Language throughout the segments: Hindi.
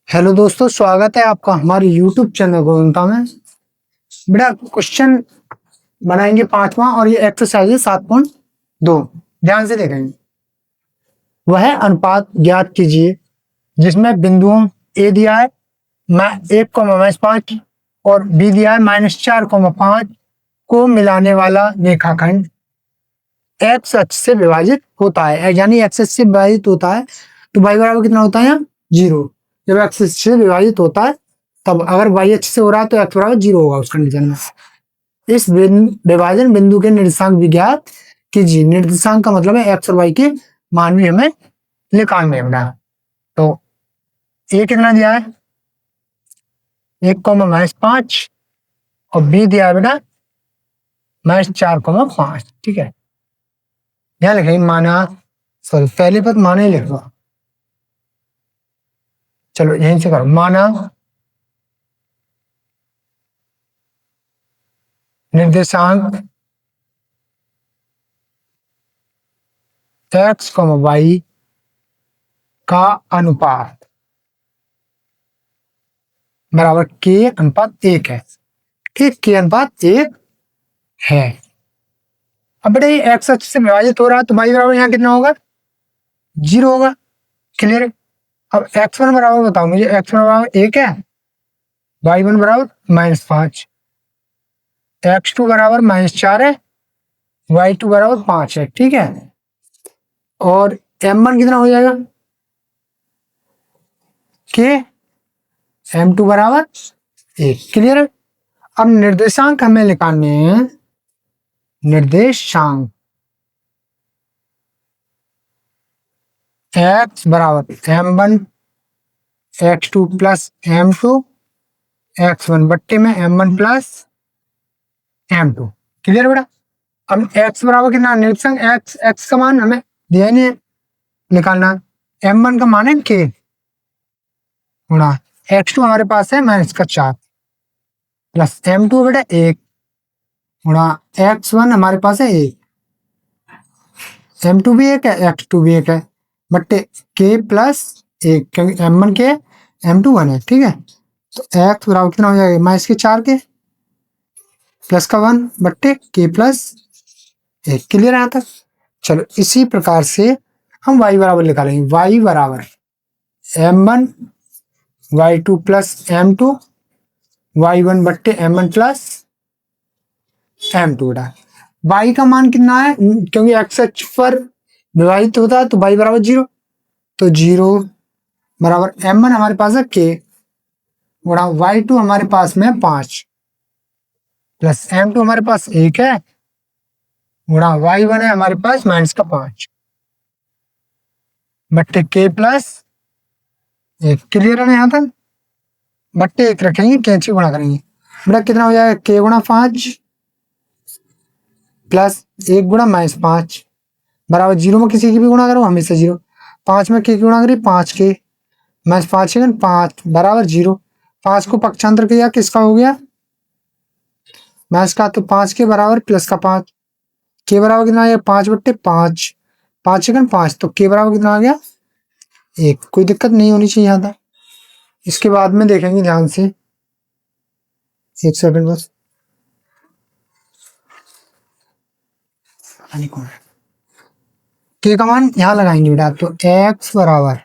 हेलो दोस्तों, स्वागत है आपका हमारे YouTube चैनल गोविंदा में। बेटा क्वेश्चन बनाएंगे पांचवा और ये एक्सरसाइज है 7.2। ध्यान से देखेंगे। वह अनुपात ज्ञात कीजिए जिसमें बिंदुओं ए दिया है 1,-5 और बी दिया है -4,5 को मिलाने वाला रेखाखंड एक्स अक्ष से विभाजित होता है। यानी एक्स अक्ष से विभाजित होता है तो y बराबर कितना होता है यहाँ 0। जब एक्स अक्ष से विभाजित होता है तब अगर y अक्ष से हो रहा है तो x बराबर 0 होगा उस कंडीशन में। इस विभाजन बिंदु के निर्देशांक भी ज्ञात कीजिए। निर्देशांक का मतलब है x और y के मान भी हमें निकालने हैं। तो a कितना दिया है 1,-5 और b दिया है बेटा -4,5। ठीक है, ध्यान रखें माना, सॉरी पहले पद माना ही लिख दो। चलो यहीं से करो। माना निर्देशांक x, y का अनुपात बराबर k/1 है। ठीक, k/1 है। अब बेटा ये x अक्ष से विभाजित हो रहा है तो y बराबर यहाँ कितना होगा 0 होगा। क्लियर है। अब x1 बराबर बताओ मुझे, x1 बराबर 1 है, y1 बराबर -5, x2 बराबर -4 है, y2 बराबर 5 है। ठीक है, और m1 कितना हो जाएगा k, m2 बराबर 1। क्लियर है। अब निर्देशांक हमें निकालने हैं। निर्देशांक x बराबर m1 x2 plus m2 x1 बट्टे में m1 प्लस m2। क्लियर बेटा। अब x बराबर कितना, निर्देशांक x का मान हमें दिया नहीं है, निकालना। m1 का मान है k गुणा x2 हमारे पास है -4 प्लस m2 बेटा 1 गुणा x1 हमारे पास है 1, m2 भी 1 है, x2 भी 1 है, बट्टे k प्लस 1 क्योंकि m1 के m2 1 है। ठीक है, तो x बराबर कितना हो जाएगा -4 के प्लस का 1 बट्टे k प्लस 1। क्लियर है यहाँ तक। चलो इसी प्रकार से हम y बराबर निकालेंगे। y बराबर m1 y2 plus m2 y1 बट्टे m1 प्लस m2 बेटा। y का मान कितना है, क्योंकि x अक्ष पर विभाजित होता है तो y बराबर 0, तो 0 बराबर m1 हमारे पास है k गुणा y2 हमारे पास में 5 प्लस m2 हमारे पास 1 है गुणा y1 है हमारे पास -5 बट्टे k प्लस 1। क्लियर है ना यहाँ तक। बट्टे 1 रखेंगे, कैंची गुणा करेंगे। बेटा कितना हो जाएगा k गुणा 5 प्लस 1 गुणा -5 बराबर 0 में किसी की भी गुणा करो हमेशा 0। 5 में k की गुणा करिए 5k -5 5 बराबर 0। 5 को पक्षांतर किया किसका हो गया मैथ का, तो 5 के बराबर प्लस का 5, k बराबर कितना आ गया 5 बट्टे 5, 5 तो k बराबर कितना आ गया 1। कोई दिक्कत नहीं होनी चाहिए यहाँ था। इसके बाद में देखेंगे ध्यान से, 1 सेकंड बस। k का मान यहाँ लगाएंगे बेटा, तो x बराबर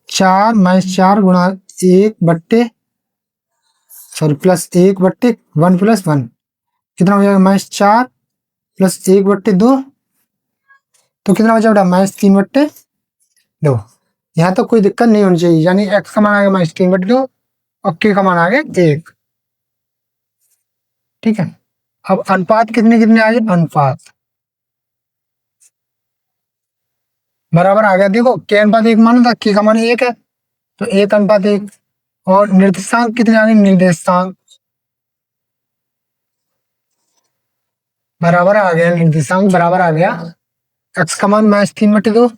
4 -4 गुणा 1 बट्टे सॉरी प्लस 1 बट्टे 1 प्लस 1 कितना हो जाएगा -4 प्लस 1 बट्टे 2, तो कितना हो जाएगा -3 बट्टे 2। यहाँ तो कोई दिक्कत नहीं होनी चाहिए। यानी x का मान आ गया -3 बट्टे 2 और k का मान आ गया 1। ठीक है, अब अनुपात कितने कितने आ गए, अनुपात बराबर आ गया। देखो k/1 माना था, k का मान 1 है तो 1/1। और निर्देशांक कितने आ गए, निर्देशांक बराबर आ गया, निर्देशांक बराबर आ गया x का मान -3 बट्टे 2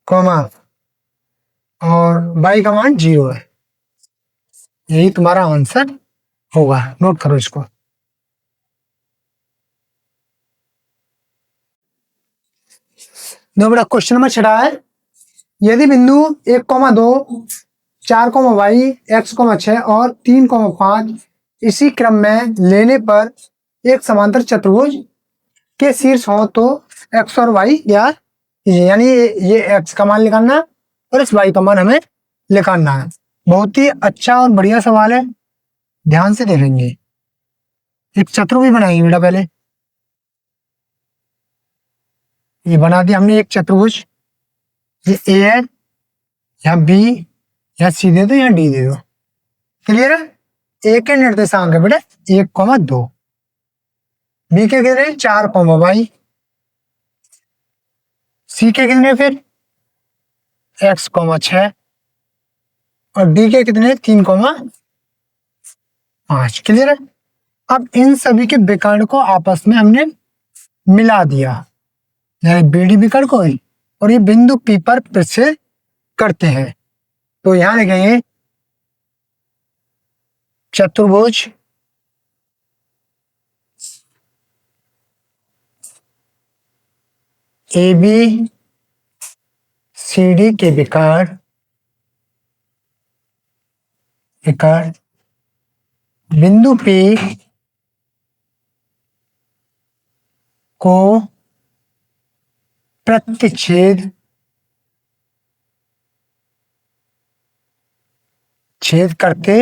कॉमा और y का मान 0 है। यही तुम्हारा आंसर होगा, नोट करो इसको। दो बेटा क्वेश्चन नंबर 6 है, यदि बिंदु 1,2, 4,y, x,6 और 3,5 इसी क्रम में लेने पर एक समांतर चतुर्भुज के शीर्ष हो तो x और y ज्ञात कीजिए। यानी ये x का मान निकालना और इस y का मान हमें निकालना है। बहुत ही अच्छा और बढ़िया सवाल है, ध्यान से देखेंगे। एक चतुर्भुज बनाएंगे बेटा। पहले ये बना दिया हमने एक चतुर्भुज। ये ए है, यहाँ बी, यहाँ सी दे दो, यहाँ डी दे दो। क्लियर है? ए के निर्देशांक है बेटा 1,2, बी के कितने 4,y, सी के कितने फिर x,6 और डी के कितने 3,5। क्लियर है? अब इन सभी के विकर्ण को आपस में हमने मिला दिया, यानी बीडी विकर्ण को और ये बिंदु पी पर प्रतिच्छेद करते हैं। तो यहां लिखेंगे चतुर्भुज ए बी सी डी के विकर्ण बिंदु P को प्रतिच्छेद करते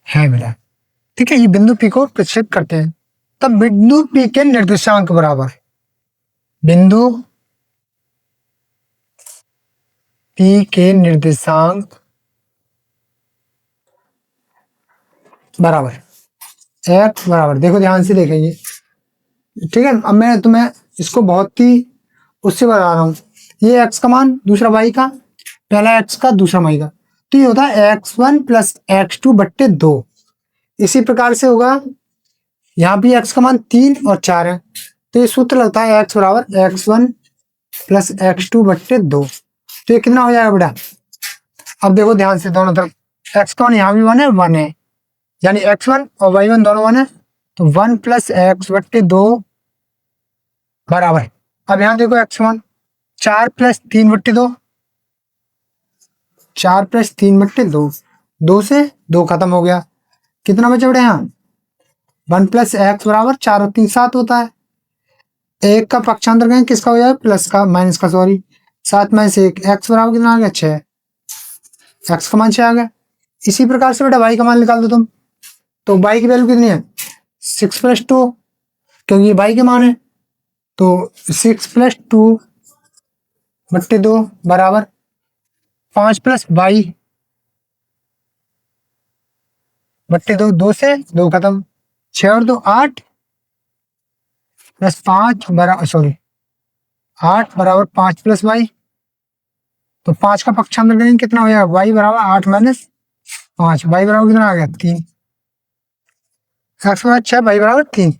हैं बेटा। ठीक है, ये बिंदु P को प्रतिच्छेद करते हैं। तब बिंदु P के निर्देशांक बराबर, बिंदु P के निर्देशांक बराबर x बराबर, देखो ध्यान से देखेंगे। ठीक है, अब मैं तुम्हें इसको बहुत ही उससे बता रहा हूं। ये x का मान, दूसरा y का, पहला x का दूसरा y का, तो ये होता है x1 प्लस x2/2। इसी प्रकार से होगा यहाँ भी x का मान 3 और 4 है, तो ये सूत्र लगता है x बराबर x1 प्लस x2/2। तो ये कितना हो जाएगा बेटा? अब देखो ध्यान से, दोनों तरफ x का मान यहाँ भी 1 है, 1 है, यानी x1 और y1 दोनों 1 है, तो 1 प्लस x/2 बराबर। अब यहाँ देखो x1 4 प्लस 3/2, 4 प्लस 3/2, 2 से 2 खत्म हो गया। कितना बचा बेटा यहाँ? 1 प्लस x बराबर 4 और 3 7 होता है। एक का पक्षांतर करें किसका हो जाएगा? प्लस का, माइनस का, सॉरी, 7 में से 1, x बराबर कितना आ गया? 6, x का मान 6 आ गया। इसी प्रकार से बेटा y का मान निकाल दो तुम, तो y की वैल्यू कितनी है? 6 प्लस 2, क्योंकि ये y के मान है, तो 6 प्लस 2/2 बराबर 5 प्लस y/2, 2 से 2 खत्म, 6 और 2 8 प्लस 5 बराबर, सॉरी 8 बराबर 5 प्लस y, तो 5 का पक्षांतर करेंगे कितना हो जाएगा? y बराबर 8 माइनस 5, y बराबर कितना आ गया? 3, x बराबर 6, y बराबर 3,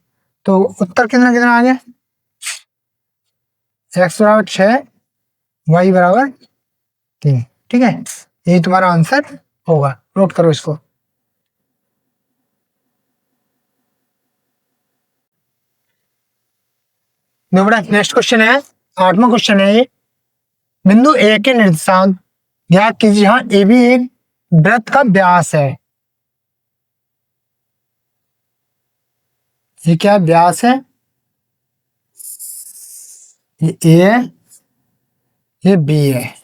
तो उत्तर कितना कितना आ गया? x बराबर 6, y बराबर 3। ठीक है, यही तुम्हारा आंसर होगा। नोट करो इसको। नेक्स्ट क्वेश्चन है, 8वां क्वेश्चन है ये। बिंदु ए के निर्देशांक ज्ञात कीजिए। हाँ, ए भी एक वृत्त का व्यास है। ये क्या व्यास है? ये ए है, ये बी है,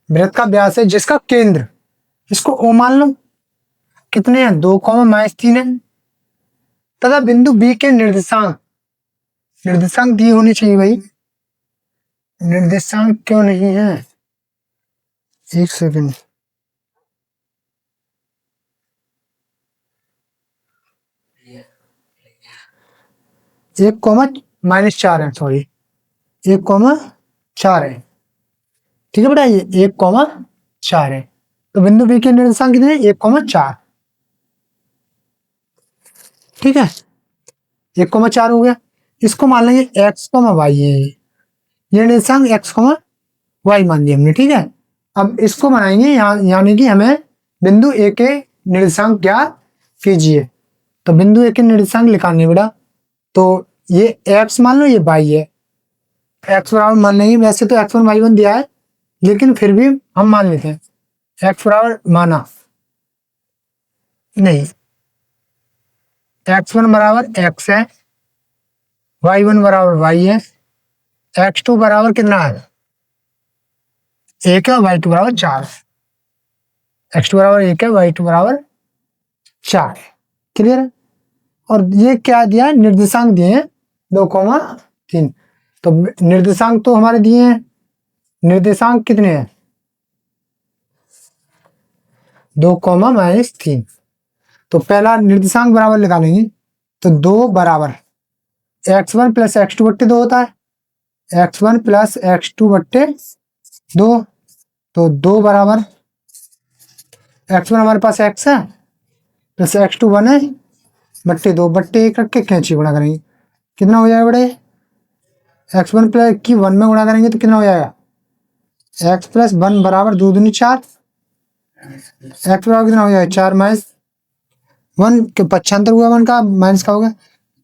वृत्त का व्यास है जिसका केंद्र, इसको ओ मान लो, कितने हैं? 2,-3 है। तथा बिंदु बी के निर्देशांक दिए होने चाहिए भाई। निर्देशांक क्यों नहीं है? एक सेकंड, (1,-4 है, सॉरी 1,4 है। ठीक है बेटा, ये 1,4 है, तो बिंदु बी के निर्देशांक कितने? 1,4। ठीक है, 1,4 हो गया। इसको मान लेंगे x, y, ये निर्देशांक x, y मान लिया हमने। ठीक है, अब इसको बनाएंगे यानी कि हमें बिंदु ए के निर्देशांक ज्ञात कीजिए। तो बिंदु ए के निर्देशांक निकालने बेटा, तो ये x मान लो, ये y है, एक्स बराबर मान लेंगे, वैसे तो एक्स वन वाई वन दिया है लेकिन फिर भी हम मान लेते हैं। एक्स बराबर माना नहीं, एक्स वन बराबर एक्स है, वाई वन बराबर वाई है, एक्स टू बराबर कितना है, एक है, वाई टू बराबर चार, एक्स टू बराबर एक है, वाई टू बराबर चार। क्लियर है। और ये क्या दिया, निर्देशांक दिए हैं 2,3। तो निर्देशांक तो हमारे दिए हैं, निर्देशांक कितने हैं, 2,-3। तो पहला निर्देशांक बराबर निकालेंगे तो 2 बराबर x1 प्लस एक्स टू बट्टे 2 होता है, x1 प्लस एक्स टू बट्टे 2। तो 2 बराबर x1 हमारे पास x है प्लस एक्स टू 1 है, बट्टे 2 बट्टे 1 रख के कैंची गुणा करेंगे, कितना हो जाएगा बड़े, x1 प्लस की 1 में गुणा करेंगे तो कितना हो जाएगा, x प्लस 1 बराबर 2 दूनी 4, एक्स बराबर कितना हो जाएगा 4 माइनस 1 के पक्षांतर हुआ 1 का, माइनस का होगा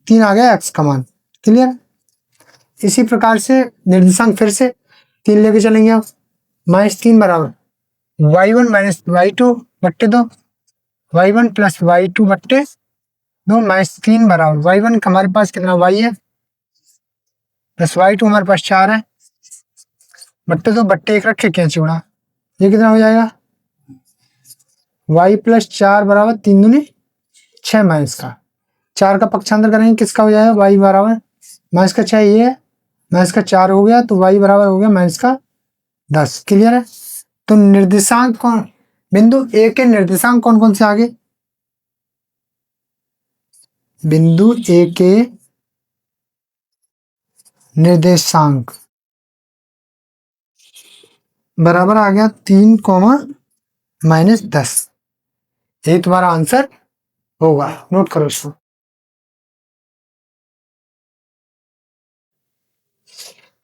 3 आ गया एक्स का मान। क्लियर। इसी प्रकार से निर्देशांक फिर से 3 लेके चलेंगे अब, -3 बराबर y1 माइनस वाई टू बट्टे 2, y1 प्लस वाई टू बट्टे 2 -3 बराबर y1 हमारे पास कितना y है प्लस वाई टू हमारे पास 4 है, बट्टे 2 बट्टे 1 रखे कैंची उड़ा, ये कितना हो जाएगा y प्लस 4 बराबर 3 दूनी 6 माइनस का 4 का पक्षांतर करेंगे किसका हो जाएगा, y बराबर माइनस का 6 ये है, माइनस का 4 हो गया तो y बराबर हो गया माइनस का 10। क्लियर है। तो निर्देशांक कौन, बिंदु ए के निर्देशांक कौन कौन से आगे, बिंदु ए के निर्देशांक बराबर आ गया 3,-10। ये तुम्हारा आंसर होगा, नोट करो इसको।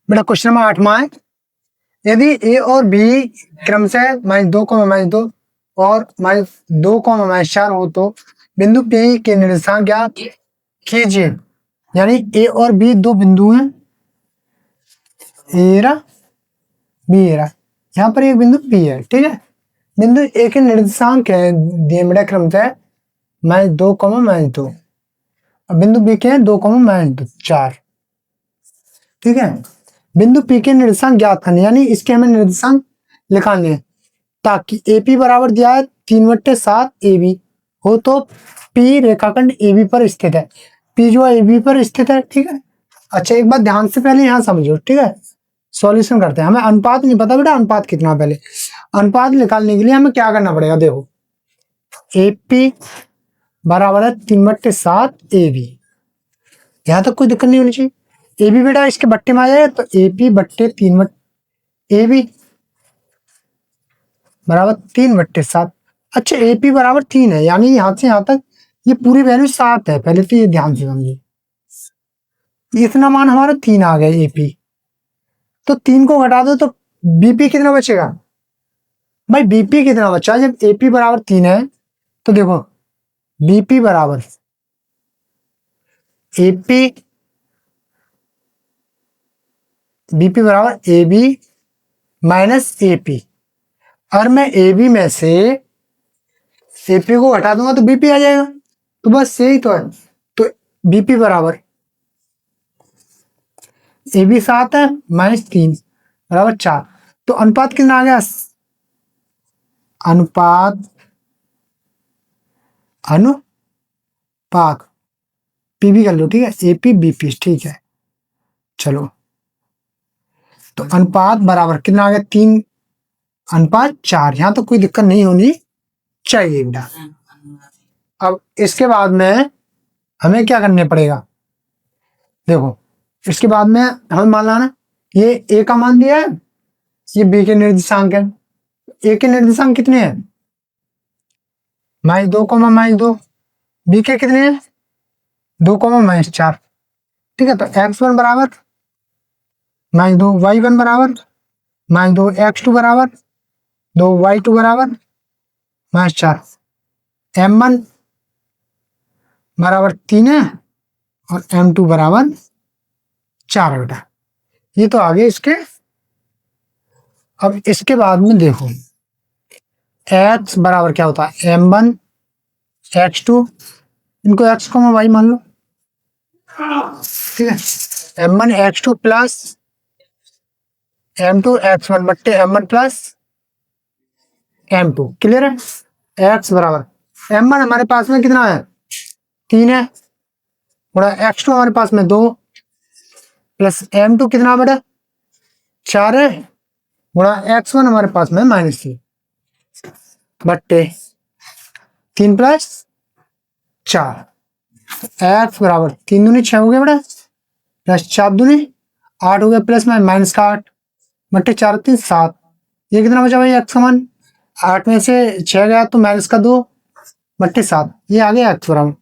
बेटा क्वेश्चन नंबर 8 है, यदि ए और बी क्रमशः -2,-2 और -2,-4 हो तो बिंदु पी के निर्देशांक ज्ञात कीजिए। यानी ए और बी दो बिंदु हैं, ए बी यहाँ पर एक बिंदु पी है, ठीक है। बिंदु ए के निर्देशांक है दिए बेटा क्रमशः -2,-2 और बिंदु बी के 2,-4, ठीक है। बिंदु पी के निर्देशांक ज्ञात करने, यानी इसके हमें निर्देशांक निकालने हैं, ताकि एपी बराबर दिया है 3/7 AB हो तो पी रेखाखंड AB पर स्थित है, पी जो है AB पर स्थित है, ठीक है। अच्छा एक बात ध्यान से पहले यहाँ समझो, ठीक है। सॉल्यूशन करते हैं, हमें अनुपात नहीं पता बेटा, अनुपात कितना, पहले अनुपात निकालने के लिए हमें क्या करना पड़ेगा, देखो एपी बराबर है 3/7 AB, यहाँ तक कोई दिक्कत नहीं होनी चाहिए। AB बेटा इसके बट्टे में आ जाए तो AP बट्टे 3 AB बराबर 3/7। अच्छा AP बराबर 3 है, यानी यहाँ से यहाँ तक ये पूरी वैल्यू 7 है, पहले तो ये ध्यान से समझिए, इतना मान हमारा 3 आ गया AP, तो 3 को घटा दो तो BP कितना बचेगा, भाई BP कितना बचा, जब AP बराबर 3 है तो देखो BP बराबर BP बराबर AB माइनस AP, और मैं AB में से AP को हटा दूंगा तो BP आ जाएगा, तो बस यही तो है। तो BP बराबर AB 7 है -3 बराबर 4, तो अनुपात कितना आ गया, अनुपात PB कर लो, ठीक है, AP BP, ठीक है। चलो तो अनुपात बराबर कितना आ गया, 3/4, यहां तो कोई दिक्कत नहीं होनी चाहिए बेटा। अब इसके बाद में हमें क्या करने पड़ेगा, देखो इसके बाद में हमें मान लाना ये ए का मान दिया है, ये बी के निर्देशांक है, ए के निर्देशांक कितने हैं -2, बी के कितने हैं 2, -4, ठीक है। तो x1 बराबर -2, y1 बराबर -2, x2 बराबर 2, y2 बराबर -4, m1 बराबर 3 है और m2 बराबर 4 है बेटा। ये तो आगे इसके। अब इसके बाद में देखो x बराबर क्या होता है m1 x2, इनको x को मैं y मान लो, ठीक है। m1 x2 plus m2 x1 बट्टे m1 प्लस m2, क्लियर है। x बराबर m1 हमारे पास में कितना है 3 है, बड़ा x2 हमारे पास में 2 प्लस m2 कितना बड़ा 4 है, बड़ा x1 हमारे पास में -3 बट्टे 3 प्लस 4। x बराबर 3 दूनी 6 हो गया बड़ा, प्लस 4 दूनी 8 हो गया, प्लस में माइनस का 8 बट्टे 4 3 7। ये कितना बचा भाई x का मान, 8 में से 6 गया तो माइनस का 2 बट्टे 7, ये आ गया x बराबर।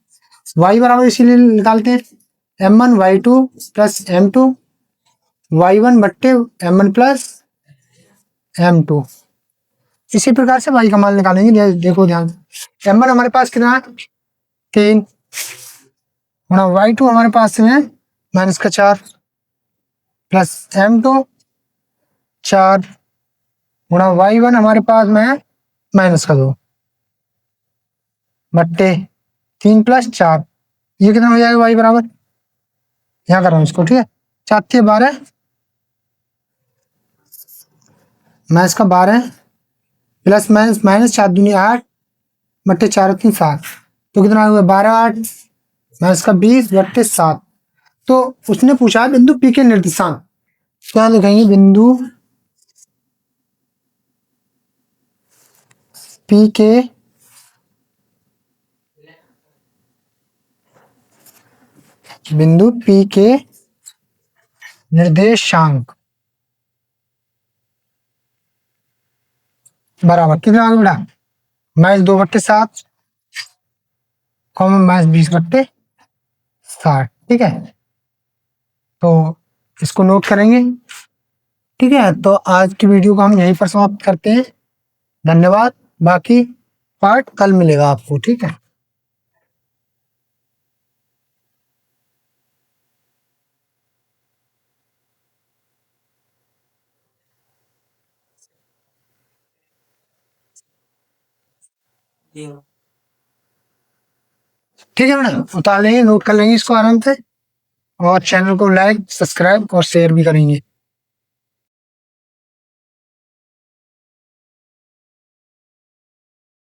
y बराबर इसीलिए निकालते हैं m1 y2 plus m2 y1 बट्टे m1 प्लस m2। इसी प्रकार से y का मान निकालेंगे। देखो ध्यान से m1 हमारे पास कितना है 3 गुणा y2 हमारे पास में माइनस का 4 प्लस m2 4 गुणा y1 हमारे पास में माइनस का 2 बट्टे 3 प्लस 4। ये कितना हो जाएगा y बराबर, यहाँ कर रहा हूँ इसको, ठीक है। 4 × 12 माइनस का 12 प्लस माइनस माइनस 4 दूनी 8 बट्टे 4 3 7, तो कितना हुआ 12 8 माइनस का 20 बट्टे 7। तो उसने पूछा है बिंदु P के निर्देशांक, क्या लिखेंगे बिंदु P के निर्देशांक बराबर कितना आगे बढ़ा -2 बट्टे 7 कॉमन -20 बट्टे 60, ठीक है। तो इसको नोट करेंगे, ठीक है। तो आज की वीडियो को हम यहीं पर समाप्त करते हैं, धन्यवाद। बाकी पार्ट कल मिलेगा आपको, ठीक है। ठीक है मैडम, उतार लेंगे, नोट कर लेंगे इसको आराम से, और चैनल को लाइक सब्सक्राइब और शेयर भी करेंगे।